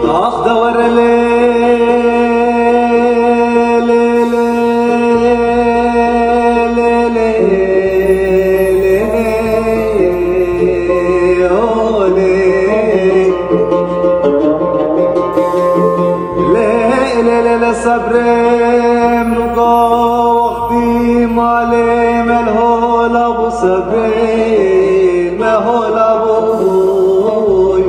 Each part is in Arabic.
آخ دور صبر مقا وقتی مالی ملهول ابو صبر ملهول ابوی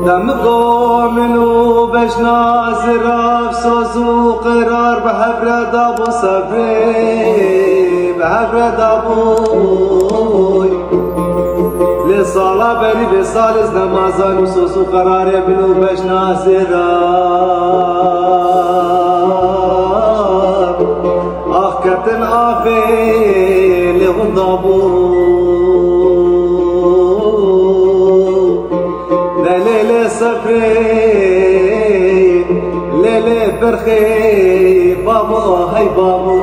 دمقا منو بشناز رف سوزو قرار بحبرد ابو صبر بحبرد ابوی لصالا بری بسال از نمازان و سوسو قرار بنو بشنا زراب آخ کتن آفه لغن دابو للیل سفری لیل برخی بابو های بابو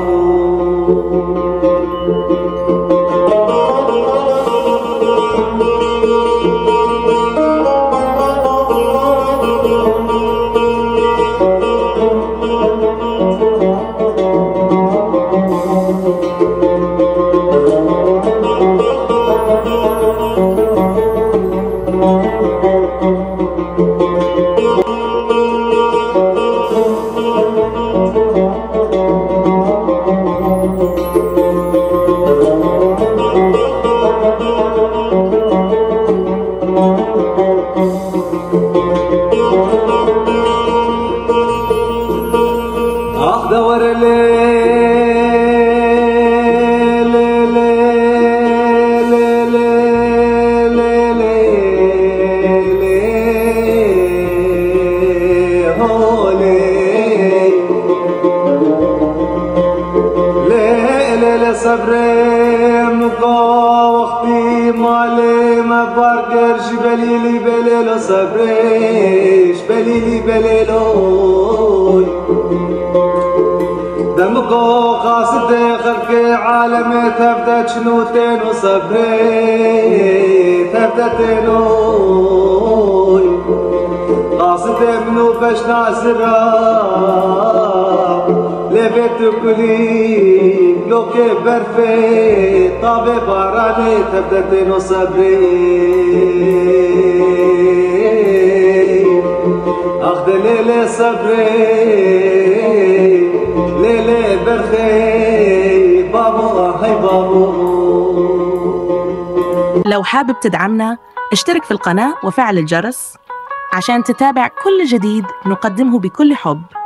دور صبر مقا وقتی مالی مبارگر جبلیلی بلیلو صبرش بلیلی بلیلو دمقا قاصد خلق عالم تبدا شنوتين وصبري تبدتين قاصد منو بشنا سراب لبيت كلي لو كبر في طابي باراني تبدتين وصبري اخذ ليلة صبري ليلة برخي بابو هاي بابو. لو حابب تدعمنا اشترك في القناة وفعل الجرس عشان تتابع كل جديد نقدمه بكل حب.